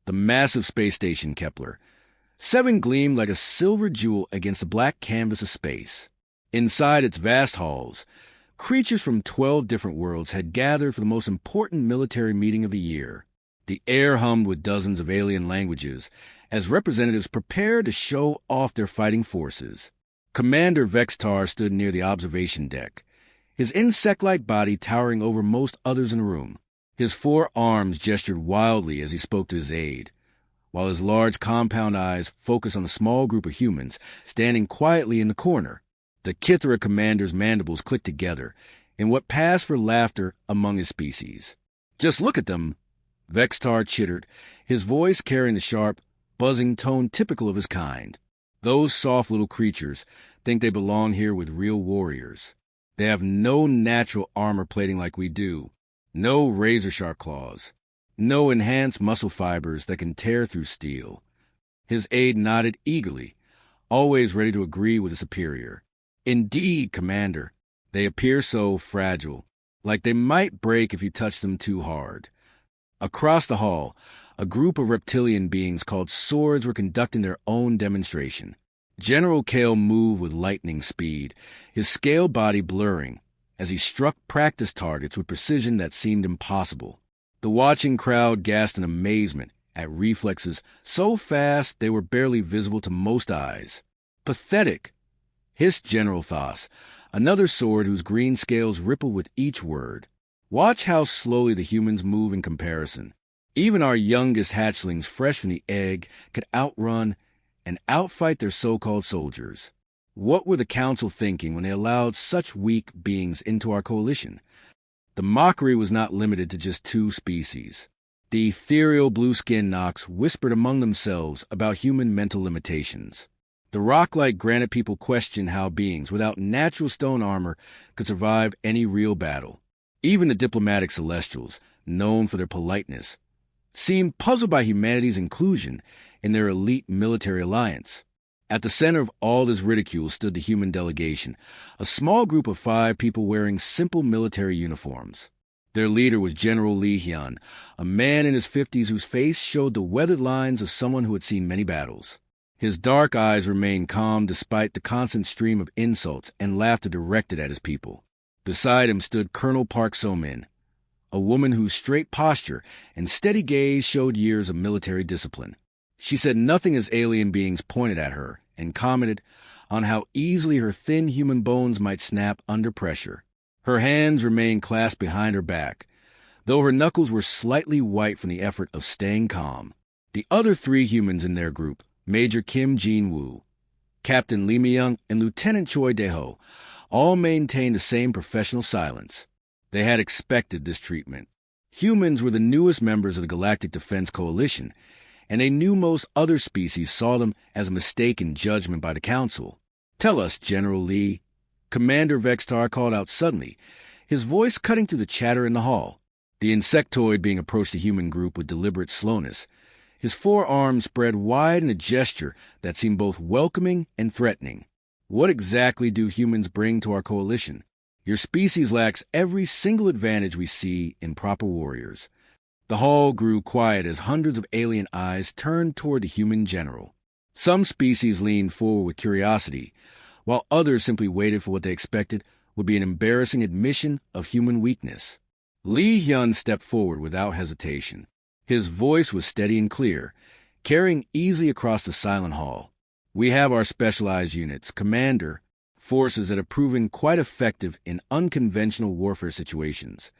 the massive space station Kepler. 7 gleamed like a silver jewel against the black canvas of space. Inside its vast halls, creatures from 12 different worlds had gathered for the most important military meeting of the year. The air hummed with dozens of alien languages as representatives prepared to show off their fighting forces. Commander Vextar stood near the observation deck, his insect-like body towering over most others in the room. His 4 arms gestured wildly as he spoke to his aide, while his large compound eyes focused on the small group of humans standing quietly in the corner. The Kithra commander's mandibles clicked together in what passed for laughter among his species. "Just look at them," Vextar chittered, his voice carrying the sharp, buzzing tone typical of his kind. "Those soft little creatures think they belong here with real warriors. They have no natural armor plating like we do, no razor-sharp claws, no enhanced muscle fibers that can tear through steel." His aide nodded eagerly, always ready to agree with his superior. "Indeed, Commander, they appear so fragile, like they might break if you touch them too hard." Across the hall, a group of reptilian beings called Swords were conducting their own demonstration. General Kale moved with lightning speed, his scale body blurring, as he struck practice targets with precision that seemed impossible. The watching crowd gasped in amazement at reflexes so fast they were barely visible to most eyes. "Pathetic," hissed General Thos, another sword whose green scales rippled with each word. "Watch how slowly the humans move in comparison. Even our youngest hatchlings fresh from the egg could outrun and outfight their so-called soldiers. What were the Council thinking when they allowed such weak beings into our coalition?" The mockery was not limited to just 2 species. The ethereal blue-skinned Nox whispered among themselves about human mental limitations. The rock-like granite people questioned how beings without natural stone armor could survive any real battle. Even the diplomatic Celestials, known for their politeness, seemed puzzled by humanity's inclusion in their elite military alliance. At the center of all this ridicule stood the human delegation, a small group of 5 people wearing simple military uniforms. Their leader was General Li Hyun, a man in his 50s whose face showed the weathered lines of someone who had seen many battles. His dark eyes remained calm despite the constant stream of insults and laughter directed at his people. Beside him stood Colonel Park So-min, a woman whose straight posture and steady gaze showed years of military discipline. She said nothing as alien beings pointed at her and commented on how easily her thin human bones might snap under pressure. Her hands remained clasped behind her back, though her knuckles were slightly white from the effort of staying calm. The other 3 humans in their group, Major Kim Jin-woo, Captain Lee Mi-young, and Lieutenant Choi Dae-ho, all maintained the same professional silence. They had expected this treatment. Humans were the newest members of the Galactic Defense Coalition, and they knew most other species saw them as a mistake in judgment by the Council. "Tell us, General Lee," Commander Vextar called out suddenly, his voice cutting through the chatter in the hall. The insectoid being approached the human group with deliberate slowness, his 4 arms spread wide in a gesture that seemed both welcoming and threatening. "What exactly do humans bring to our coalition? Your species lacks every single advantage we see in proper warriors." The hall grew quiet as hundreds of alien eyes turned toward the human general. Some species leaned forward with curiosity, while others simply waited for what they expected would be an embarrassing admission of human weakness. Lee Hyun stepped forward without hesitation. His voice was steady and clear, carrying easily across the silent hall. "We have our specialized units, Commander, forces that have proven quite effective in unconventional warfare situations."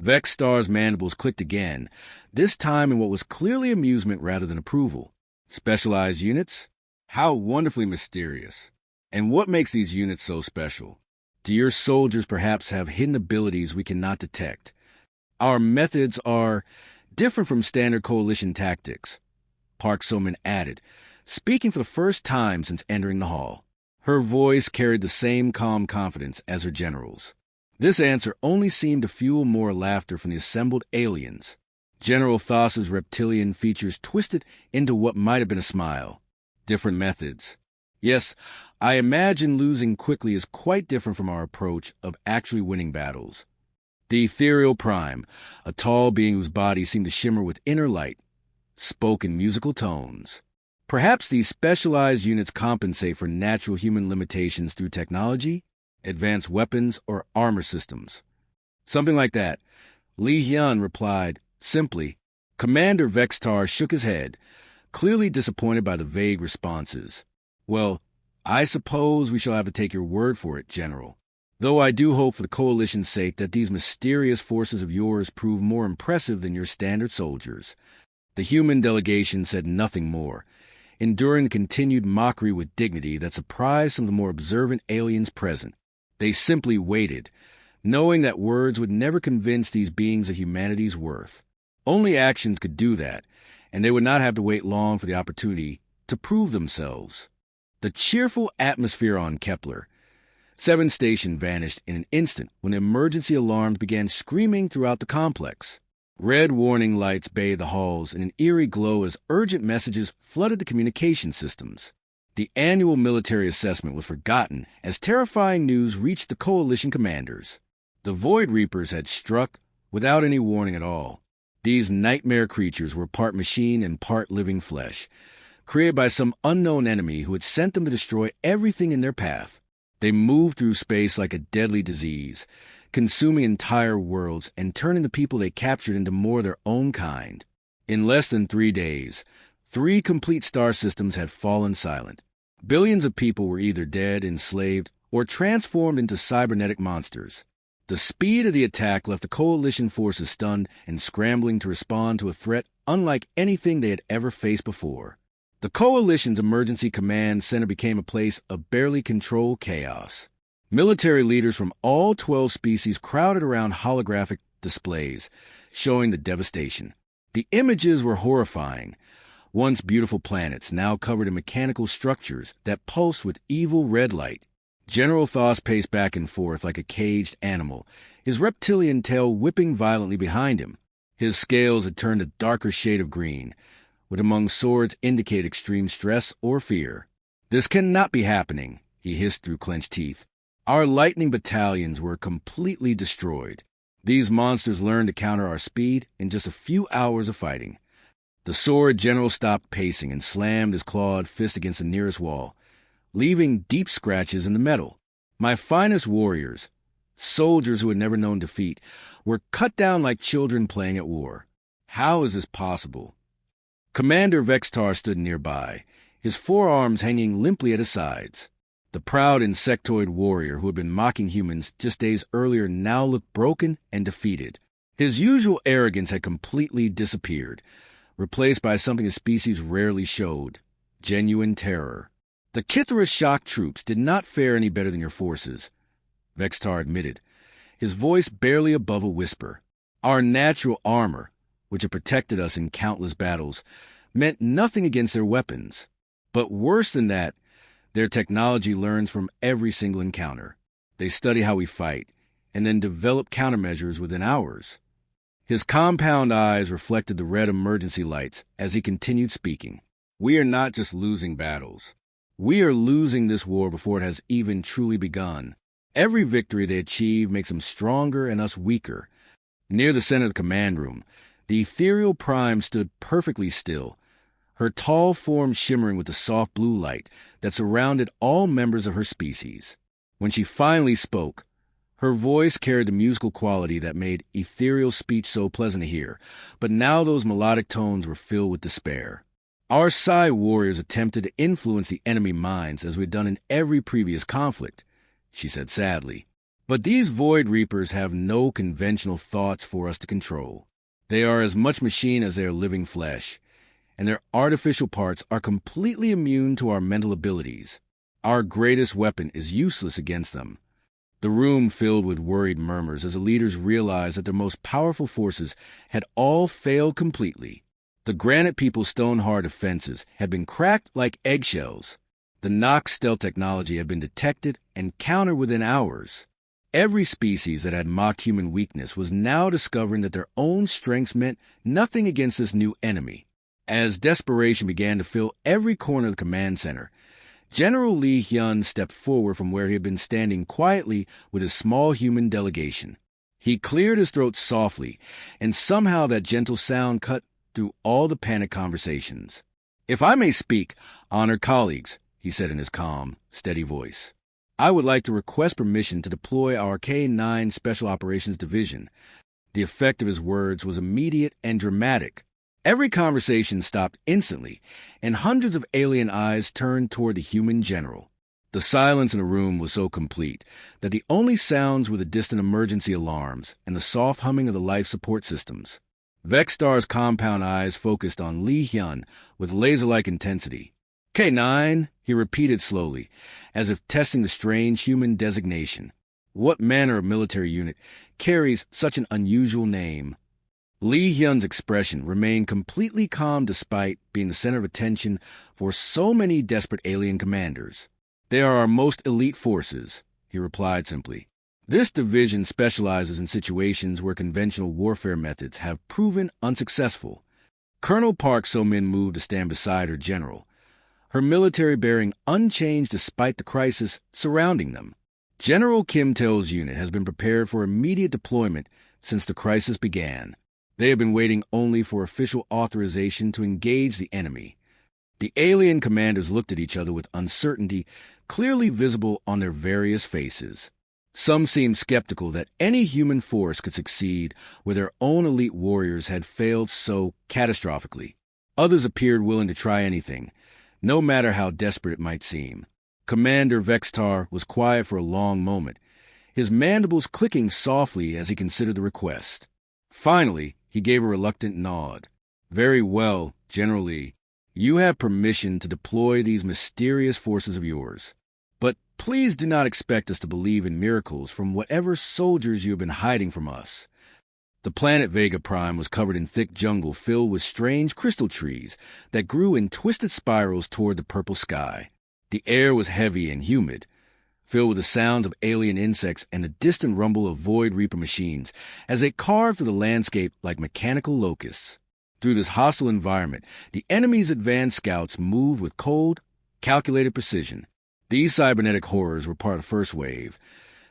Vextar's mandibles clicked again, this time in what was clearly amusement rather than approval. "Specialized units? How wonderfully mysterious. And what makes these units so special? Do your soldiers perhaps have hidden abilities we cannot detect? Our methods are different from standard coalition tactics," Park So-min added, speaking for the first time since entering the hall. Her voice carried the same calm confidence as her general's. This answer only seemed to fuel more laughter from the assembled aliens. General Thos's reptilian features twisted into what might have been a smile. "Different methods. Yes, I imagine losing quickly is quite different from our approach of actually winning battles." The ethereal prime, a tall being whose body seemed to shimmer with inner light, spoke in musical tones. Perhaps these specialized units compensate for natural human limitations through technology, advanced weapons, or armor systems. Something like that. Li Hyun replied, simply. Commander Vextar shook his head, clearly disappointed by the vague responses. Well, I suppose we shall have to take your word for it, General. Though I do hope for the Coalition's sake that these mysterious forces of yours prove more impressive than your standard soldiers. The human delegation said nothing more, enduring the continued mockery with dignity that surprised some of the more observant aliens present. They simply waited, knowing that words would never convince these beings of humanity's worth. Only actions could do that, and they would not have to wait long for the opportunity to prove themselves. The cheerful atmosphere on Kepler 7 Station vanished in an instant when the emergency alarms began screaming throughout the complex. Red warning lights bathed the halls in an eerie glow as urgent messages flooded the communication systems. The annual military assessment was forgotten as terrifying news reached the Coalition commanders. The Void Reapers had struck without any warning at all. These nightmare creatures were part machine and part living flesh, created by some unknown enemy who had sent them to destroy everything in their path. They moved through space like a deadly disease, consuming entire worlds and turning the people they captured into more of their own kind. In less than 3 days, 3 complete star systems had fallen silent. Billions of people were either dead, enslaved, or transformed into cybernetic monsters. The speed of the attack left the Coalition forces stunned and scrambling to respond to a threat unlike anything they had ever faced before. The Coalition's emergency command center became a place of barely controlled chaos. Military leaders from all 12 species crowded around holographic displays, showing the devastation. The images were horrifying. Once beautiful planets, now covered in mechanical structures that pulsed with evil red light. General Thos paced back and forth like a caged animal, his reptilian tail whipping violently behind him. His scales had turned a darker shade of green, which among swords indicate extreme stress or fear. This cannot be happening, he hissed through clenched teeth. Our lightning battalions were completely destroyed. These monsters learned to counter our speed in just a few hours of fighting. The sword general stopped pacing and slammed his clawed fist against the nearest wall, leaving deep scratches in the metal. My finest warriors, soldiers who had never known defeat, were cut down like children playing at war. How is this possible? Commander Vextar stood nearby, his forearms hanging limply at his sides. The proud insectoid warrior who had been mocking humans just days earlier now looked broken and defeated. His usual arrogance had completely disappeared, replaced by something his species rarely showed: genuine terror. The Kithra shock troops did not fare any better than your forces, Vextar admitted, his voice barely above a whisper. Our natural armor, which had protected us in countless battles, meant nothing against their weapons. But worse than that, their technology learns from every single encounter. They study how we fight, and then develop countermeasures within hours. His compound eyes reflected the red emergency lights as he continued speaking. We are not just losing battles. We are losing this war before it has even truly begun. Every victory they achieve makes them stronger and us weaker. Near the center of the command room, the ethereal Prime stood perfectly still, her tall form shimmering with the soft blue light that surrounded all members of her species. When she finally spoke, her voice carried the musical quality that made ethereal speech so pleasant to hear, but now those melodic tones were filled with despair. Our Psi warriors attempted to influence the enemy minds as we'd done in every previous conflict, she said sadly. But these Void Reapers have no conventional thoughts for us to control. They are as much machine as they are living flesh, and their artificial parts are completely immune to our mental abilities. Our greatest weapon is useless against them. The room filled with worried murmurs as the leaders realized that their most powerful forces had all failed completely. The Granite People's stone-hard defenses had been cracked like eggshells. The Nox stealth technology had been detected and countered within hours. Every species that had mocked human weakness was now discovering that their own strengths meant nothing against this new enemy. As desperation began to fill every corner of the command center, General Li Hyun stepped forward from where he had been standing quietly with his small human delegation. He cleared his throat softly, and somehow that gentle sound cut through all the panicked conversations. "If I may speak, honored colleagues," he said in his calm, steady voice, "I would like to request permission to deploy our K-9 Special Operations Division." The effect of his words was immediate and dramatic. Every conversation stopped instantly, and hundreds of alien eyes turned toward the human general. The silence in the room was so complete that the only sounds were the distant emergency alarms and the soft humming of the life support systems. Vexstar's compound eyes focused on Li Hyun with laser-like intensity. "K9," he repeated slowly, as if testing the strange human designation. What manner of military unit carries such an unusual name? Li Hyun's expression remained completely calm despite being the center of attention for so many desperate alien commanders. "They are our most elite forces," he replied simply. "This division specializes in situations where conventional warfare methods have proven unsuccessful." Colonel Park So-min moved to stand beside her general, her military bearing unchanged despite the crisis surrounding them. "General Kim Tail's unit has been prepared for immediate deployment since the crisis began. They have been waiting only for official authorization to engage the enemy." The alien commanders looked at each other with uncertainty clearly visible on their various faces. Some seemed skeptical that any human force could succeed where their own elite warriors had failed so catastrophically. Others appeared willing to try anything, no matter how desperate it might seem. Commander Vextar was quiet for a long moment, his mandibles clicking softly as he considered the request. Finally, he gave a reluctant nod. "Very well, General Lee. You have permission to deploy these mysterious forces of yours. But please do not expect us to believe in miracles from whatever soldiers you have been hiding from us." The planet Vega Prime was covered in thick jungle filled with strange crystal trees that grew in twisted spirals toward the purple sky. The air was heavy and humid, filled with the sounds of alien insects and the distant rumble of Void Reaper machines as they carved through the landscape like mechanical locusts. Through this hostile environment, the enemy's advanced scouts moved with cold, calculated precision. These cybernetic horrors were part of the first wave,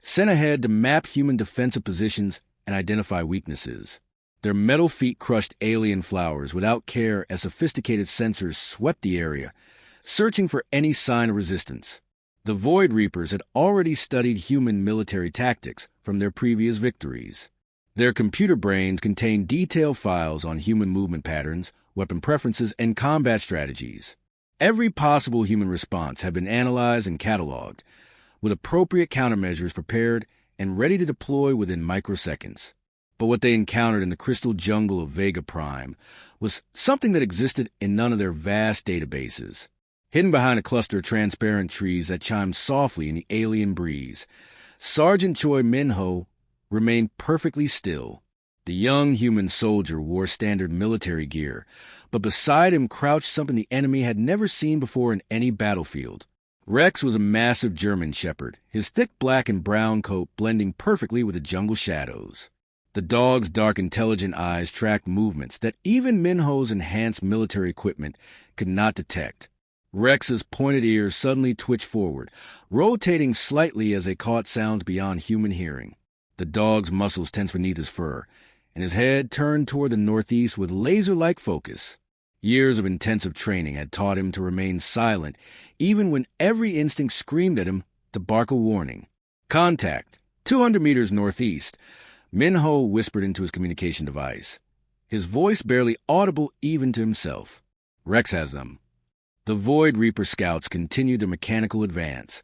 sent ahead to map human defensive positions and identify weaknesses. Their metal feet crushed alien flowers without care as sophisticated sensors swept the area, searching for any sign of resistance. The Void Reapers had already studied human military tactics from their previous victories. Their computer brains contained detailed files on human movement patterns, weapon preferences, and combat strategies. Every possible human response had been analyzed and cataloged, with appropriate countermeasures prepared and ready to deploy within microseconds. But what they encountered in the crystal jungle of Vega Prime was something that existed in none of their vast databases. Hidden behind a cluster of transparent trees that chimed softly in the alien breeze, Sergeant Choi Min-ho remained perfectly still. The young human soldier wore standard military gear, but beside him crouched something the enemy had never seen before in any battlefield. Rex was a massive German shepherd, his thick black and brown coat blending perfectly with the jungle shadows. The dog's dark, intelligent eyes tracked movements that even Min-ho's enhanced military equipment could not detect. Rex's pointed ears suddenly twitched forward, rotating slightly as they caught sounds beyond human hearing. The dog's muscles tensed beneath his fur, and his head turned toward the northeast with laser-like focus. Years of intensive training had taught him to remain silent, even when every instinct screamed at him to bark a warning. "Contact, 200 meters northeast," Min-ho whispered into his communication device, his voice barely audible even to himself. "Rex has them." The Void Reaper scouts continued their mechanical advance,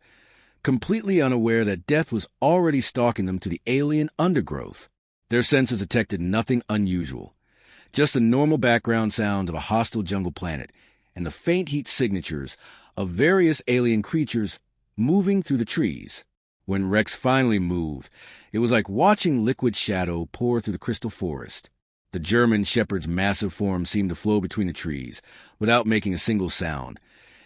completely unaware that death was already stalking them through the alien undergrowth. Their senses detected nothing unusual, just the normal background sounds of a hostile jungle planet and the faint heat signatures of various alien creatures moving through the trees. When Rex finally moved, it was like watching liquid shadow pour through the crystal forest. The German shepherd's massive form seemed to flow between the trees, without making a single sound,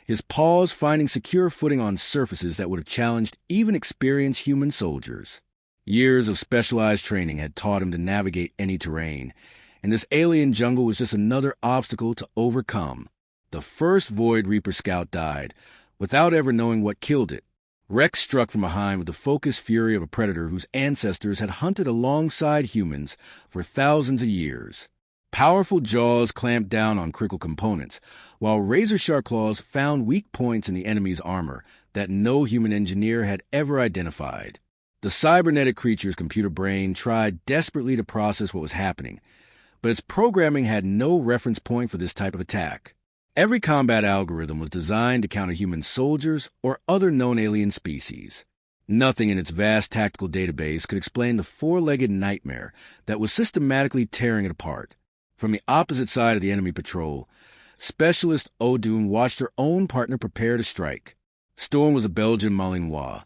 his paws finding secure footing on surfaces that would have challenged even experienced human soldiers. Years of specialized training had taught him to navigate any terrain, and this alien jungle was just another obstacle to overcome. The first Void Reaper scout died, without ever knowing what killed it. Rex struck from behind with the focused fury of a predator whose ancestors had hunted alongside humans for thousands of years. Powerful jaws clamped down on critical components, while razor-sharp claws found weak points in the enemy's armor that no human engineer had ever identified. The cybernetic creature's computer brain tried desperately to process what was happening, but its programming had no reference point for this type of attack. Every combat algorithm was designed to counter human soldiers or other known alien species. Nothing in its vast tactical database could explain the four-legged nightmare that was systematically tearing it apart. From the opposite side of the enemy patrol, Specialist Odun watched her own partner prepare to strike. Storm was a Belgian Malinois,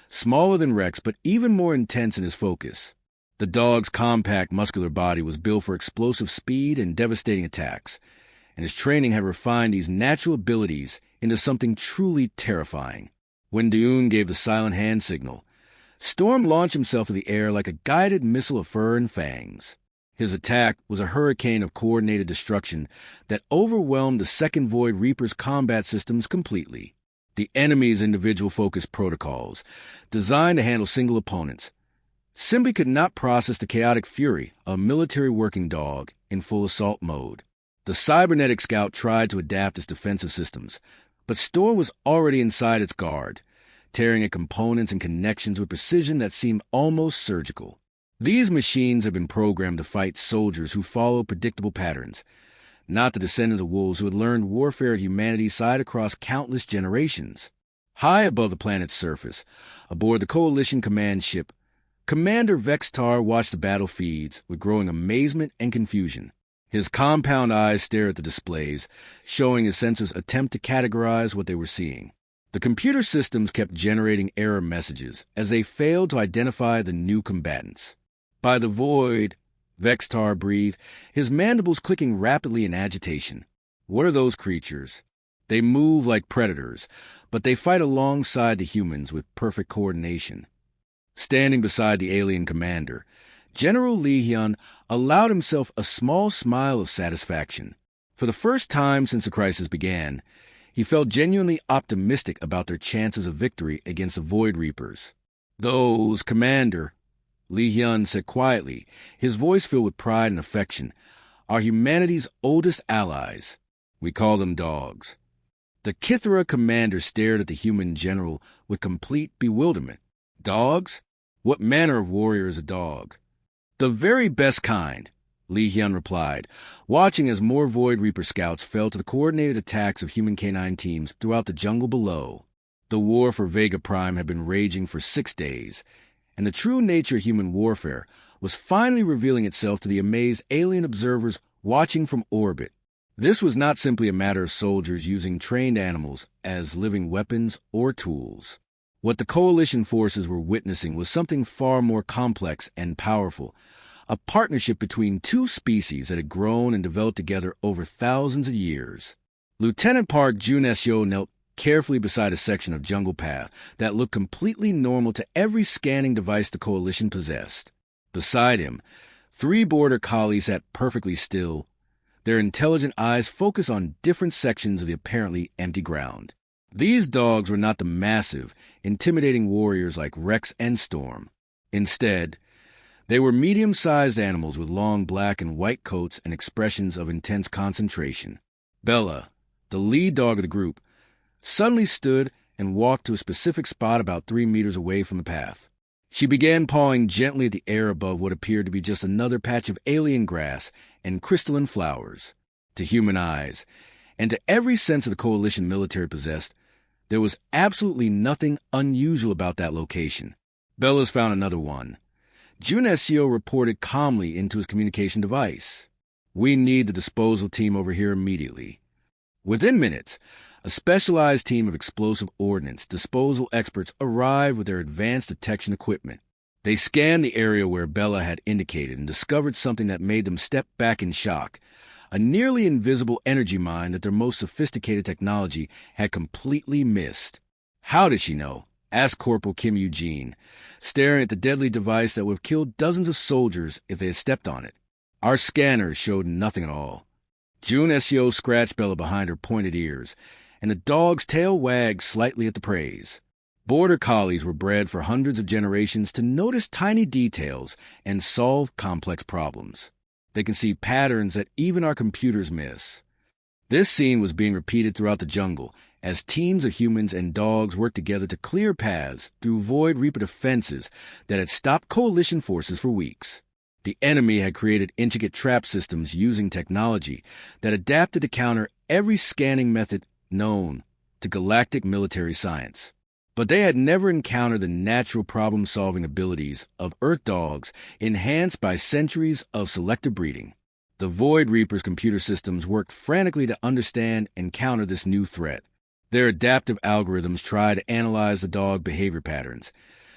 smaller than Rex but even more intense in his focus. The dog's compact, muscular body was built for explosive speed and devastating attacks, and his training had refined these natural abilities into something truly terrifying. When Dune gave the silent hand signal, Storm launched himself into the air like a guided missile of fur and fangs. His attack was a hurricane of coordinated destruction that overwhelmed the Second Void Reaper's combat systems completely. The enemy's individual focus protocols, designed to handle single opponents, simply could not process the chaotic fury of a military working dog in full assault mode. The cybernetic scout tried to adapt its defensive systems, but Storm was already inside its guard, tearing at components and connections with precision that seemed almost surgical. These machines have been programmed to fight soldiers who follow predictable patterns, not the descendants of wolves who had learned warfare at humanity's side across countless generations. High above the planet's surface, aboard the Coalition command ship, Commander Vextar watched the battle feeds with growing amazement and confusion. His compound eyes stared at the displays, showing his sensors attempt to categorize what they were seeing. The computer systems kept generating error messages as they failed to identify the new combatants. By the void, Vextar breathed, his mandibles clicking rapidly in agitation. What are those creatures? They move like predators, but they fight alongside the humans with perfect coordination. Standing beside the alien commander, General Li Hyun allowed himself a small smile of satisfaction. For the first time since the crisis began, he felt genuinely optimistic about their chances of victory against the Void Reapers. "Those, Commander," Li Hyun said quietly, his voice filled with pride and affection, "are humanity's oldest allies. We call them dogs." The Kithra commander stared at the human general with complete bewilderment. "Dogs? What manner of warrior is a dog?" "The very best kind," Li Hyun replied, watching as more Void Reaper scouts fell to the coordinated attacks of human canine teams throughout the jungle below. The war for Vega Prime had been raging for 6 days, and the true nature of human warfare was finally revealing itself to the amazed alien observers watching from orbit. This was not simply a matter of soldiers using trained animals as living weapons or tools. What the Coalition forces were witnessing was something far more complex and powerful, a partnership between two species that had grown and developed together over thousands of years. Lieutenant Park Jun-Seo knelt carefully beside a section of jungle path that looked completely normal to every scanning device the Coalition possessed. Beside him, 3 border collies sat perfectly still, their intelligent eyes focused on different sections of the apparently empty ground. These dogs were not the massive, intimidating warriors like Rex and Storm. Instead, they were medium-sized animals with long black and white coats and expressions of intense concentration. Bella, the lead dog of the group, suddenly stood and walked to a specific spot about 3 meters away from the path. She began pawing gently at the air above what appeared to be just another patch of alien grass and crystalline flowers. To human eyes, and to every sense of the Coalition military possessed, there was absolutely nothing unusual about that location. Bella's found another one. Jun-Seo reported calmly into his communication device. "We need the disposal team over here immediately." Within minutes, a specialized team of explosive ordnance disposal experts arrived with their advanced detection equipment. They scanned the area where Bella had indicated and discovered something that made them step back in shock, a nearly invisible energy mine that their most sophisticated technology had completely missed. "How did she know?" asked Corporal Kim Eugene, staring at the deadly device that would have killed dozens of soldiers if they had stepped on it. "Our scanners showed nothing at all." Jun-Seo scratched Bella behind her pointed ears, and the dog's tail wagged slightly at the praise. Border collies were bred for hundreds of generations to notice tiny details and solve complex problems. They can see patterns that even our computers miss. This scene was being repeated throughout the jungle as teams of humans and dogs worked together to clear paths through Void Reaper defenses that had stopped coalition forces for weeks. The enemy had created intricate trap systems using technology that adapted to counter every scanning method known to galactic military science. But they had never encountered the natural problem-solving abilities of Earth dogs enhanced by centuries of selective breeding. The Void Reaper's computer systems worked frantically to understand and counter this new threat. Their adaptive algorithms tried to analyze the dog behavior patterns,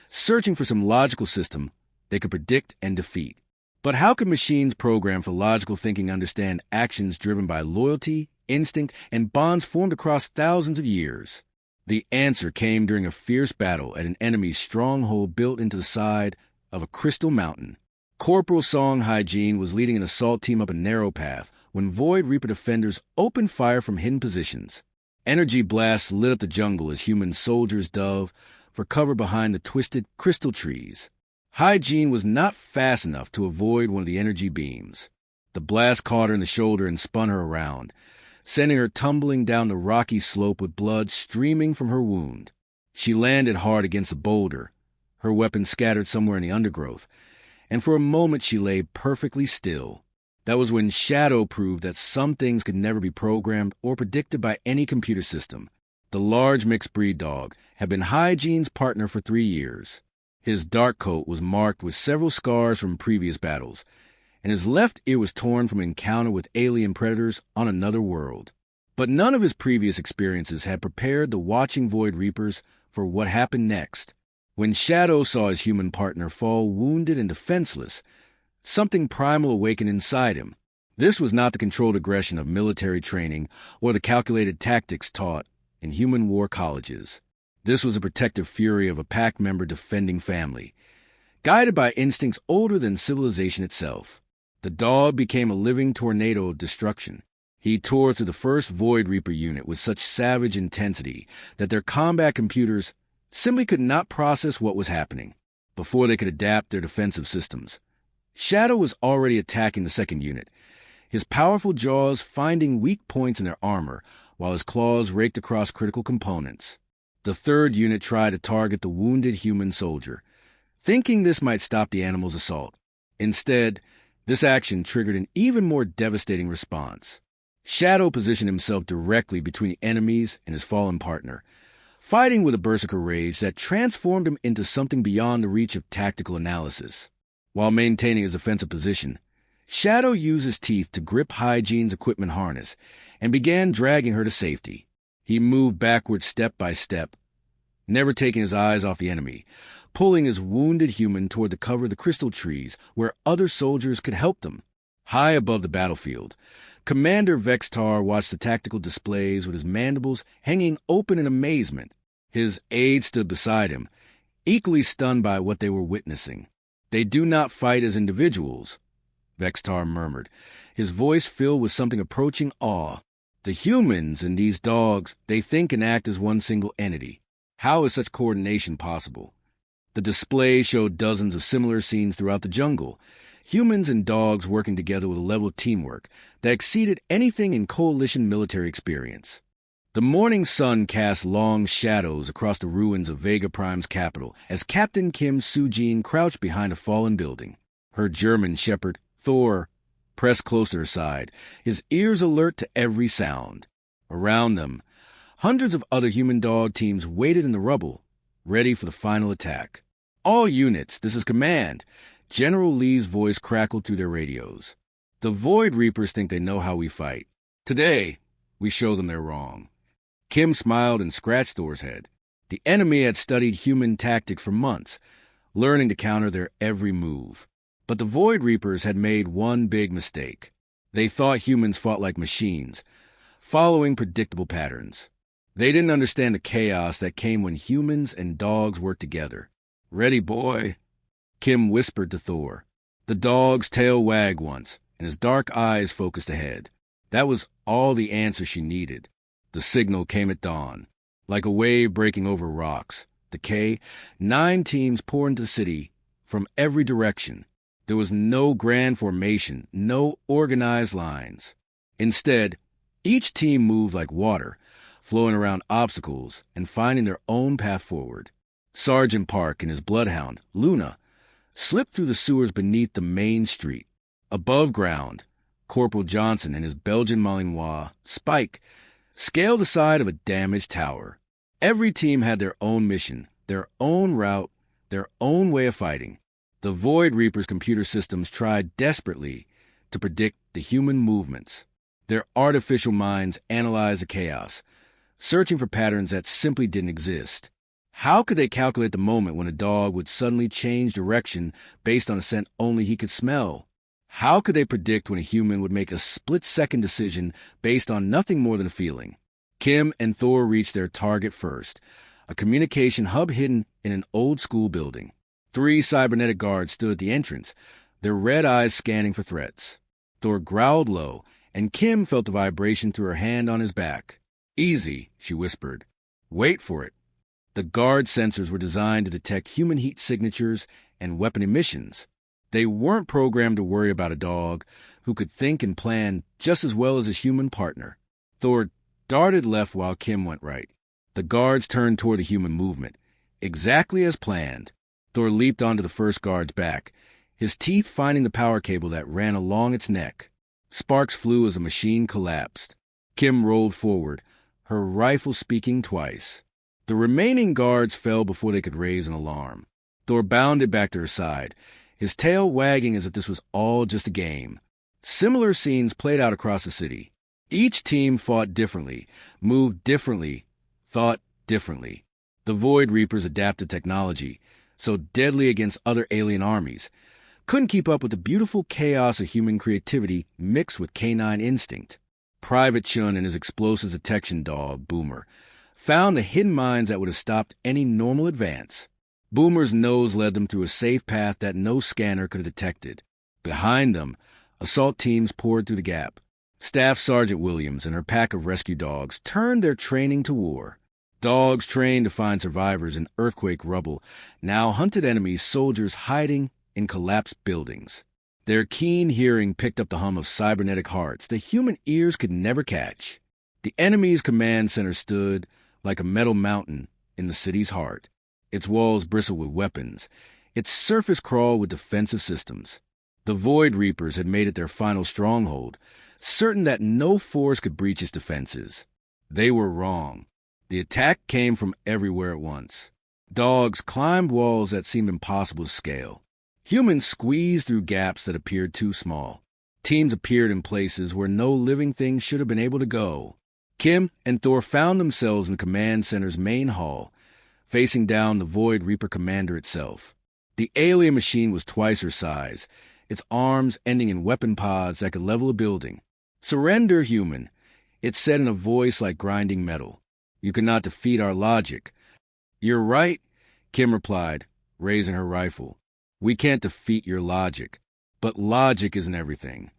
searching for some logical system they could predict and defeat. But how could machines programmed for logical thinking understand actions driven by loyalty, instinct, and bonds formed across thousands of years? The answer came during a fierce battle at an enemy's stronghold built into the side of a crystal mountain. Corporal Song Hygiene was leading an assault team up a narrow path when Void Reaper defenders opened fire from hidden positions. Energy blasts lit up the jungle as human soldiers dove for cover behind the twisted crystal trees. Hygiene was not fast enough to avoid one of the energy beams. The blast caught her in the shoulder and spun her around, sending her tumbling down the rocky slope with blood streaming from her wound. She landed hard against a boulder, her weapon scattered somewhere in the undergrowth, and for a moment she lay perfectly still. That was when Shadow proved that some things could never be programmed or predicted by any computer system. The large mixed-breed dog had been Hygiene's partner for 3 years. His dark coat was marked with several scars from previous battles, and his left ear was torn from an encounter with alien predators on another world. But none of his previous experiences had prepared the watching Void Reapers for what happened next. When Shadow saw his human partner fall wounded and defenseless, something primal awakened inside him. This was not the controlled aggression of military training or the calculated tactics taught in human war colleges. This was a protective fury of a pack member defending family, guided by instincts older than civilization itself. The dog became a living tornado of destruction. He tore through the first Void Reaper unit with such savage intensity that their combat computers simply could not process what was happening before they could adapt their defensive systems. Shadow was already attacking the second unit, his powerful jaws finding weak points in their armor while his claws raked across critical components. The third unit tried to target the wounded human soldier, thinking this might stop the animal's assault. Instead, this action triggered an even more devastating response. Shadow positioned himself directly between the enemies and his fallen partner, fighting with a berserker rage that transformed him into something beyond the reach of tactical analysis. While maintaining his offensive position, Shadow used his teeth to grip Hygiene's equipment harness and began dragging her to safety. He moved backwards step by step, never taking his eyes off the enemy, pulling his wounded human toward the cover of the crystal trees where other soldiers could help them. High above the battlefield, Commander Vextar watched the tactical displays with his mandibles hanging open in amazement. His aide stood beside him, equally stunned by what they were witnessing. "They do not fight as individuals," Vextar murmured, his voice filled with something approaching awe. "The humans and these dogs, they think and act as one single entity. How is such coordination possible?" The display showed dozens of similar scenes throughout the jungle, humans and dogs working together with a level of teamwork that exceeded anything in coalition military experience. The morning sun cast long shadows across the ruins of Vega Prime's capital as Captain Kim Soo-jin crouched behind a fallen building. Her German shepherd, Thor, pressed close to her side, his ears alert to every sound. Around them, hundreds of other human dog teams waited in the rubble, ready for the final attack. "All units, this is command," General Lee's voice crackled through their radios. "The Void Reapers think they know how we fight. Today, we show them they're wrong." Kim smiled and scratched Thor's head. The enemy had studied human tactic for months, learning to counter their every move. But the Void Reapers had made one big mistake. They thought humans fought like machines, following predictable patterns. They didn't understand the chaos that came when humans and dogs worked together. "Ready, boy," Kim whispered to Thor. The dog's tail wagged once, and his dark eyes focused ahead. That was all the answer she needed. The signal came at dawn. Like a wave breaking over rocks, the 9 teams poured into the city from every direction. There was no grand formation, no organized lines. Instead, each team moved like water, flowing around obstacles and finding their own path forward. Sergeant Park and his bloodhound, Luna, slipped through the sewers beneath the main street. Above ground, Corporal Johnson and his Belgian Malinois, Spike, scaled the side of a damaged tower. Every team had their own mission, their own route, their own way of fighting. The Void Reaper's computer systems tried desperately to predict the human movements. Their artificial minds analyzed the chaos, searching for patterns that simply didn't exist. How could they calculate the moment when a dog would suddenly change direction based on a scent only he could smell? How could they predict when a human would make a split-second decision based on nothing more than a feeling? Kim and Thor reached their target first, a communication hub hidden in an old-school building. 3 cybernetic guards stood at the entrance, their red eyes scanning for threats. Thor growled low, and Kim felt the vibration through her hand on his back. "Easy," she whispered. "Wait for it." The guard sensors were designed to detect human heat signatures and weapon emissions. They weren't programmed to worry about a dog who could think and plan just as well as his human partner. Thor darted left while Kim went right. The guards turned toward the human movement, exactly as planned. Thor leaped onto the first guard's back, his teeth finding the power cable that ran along its neck. Sparks flew as the machine collapsed. Kim rolled forward, her rifle speaking twice. The remaining guards fell before they could raise an alarm. Thor bounded back to her side, his tail wagging as if this was all just a game. Similar scenes played out across the city. Each team fought differently, moved differently, thought differently. The Void Reapers adapted technology, so deadly against other alien armies, couldn't keep up with the beautiful chaos of human creativity mixed with canine instinct. Private Chun and his explosives detection dog, Boomer, found the hidden mines that would have stopped any normal advance. Boomer's nose led them through a safe path that no scanner could have detected. Behind them, assault teams poured through the gap. Staff Sergeant Williams and her pack of rescue dogs turned their training to war. Dogs trained to find survivors in earthquake rubble now hunted enemies, soldiers hiding in collapsed buildings. Their keen hearing picked up the hum of cybernetic hearts the human ears could never catch. The enemy's command center stood like a metal mountain in the city's heart. Its walls bristled with weapons, its surface crawled with defensive systems. The Void Reapers had made it their final stronghold, certain that no force could breach its defenses. They were wrong. The attack came from everywhere at once. Dogs climbed walls that seemed impossible to scale. Humans squeezed through gaps that appeared too small. Teams appeared in places where no living thing should have been able to go. Kim and Thor found themselves in the command center's main hall, facing down the Void Reaper commander itself. The alien machine was twice her size, its arms ending in weapon pods that could level a building. "Surrender, human," it said in a voice like grinding metal. "You cannot defeat our logic." "You're right," Kim replied, raising her rifle. "We can't defeat your logic. But logic isn't everything."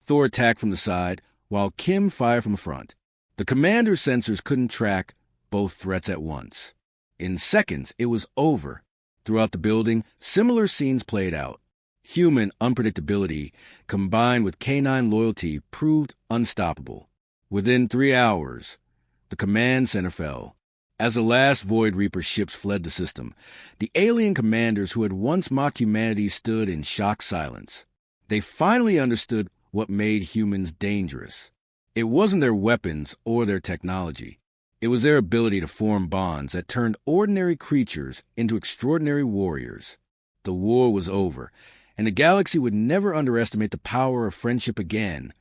Thor attacked from the side, while Kim fired from the front. The commander's sensors couldn't track both threats at once. In seconds, it was over. Throughout the building, similar scenes played out. Human unpredictability, combined with canine loyalty, proved unstoppable. Within 3 hours, the command center fell. As the last Void Reaper ships fled the system, the alien commanders who had once mocked humanity stood in shocked silence. They finally understood what made humans dangerous. It wasn't their weapons or their technology. It was their ability to form bonds that turned ordinary creatures into extraordinary warriors. The war was over, and the galaxy would never underestimate the power of friendship again,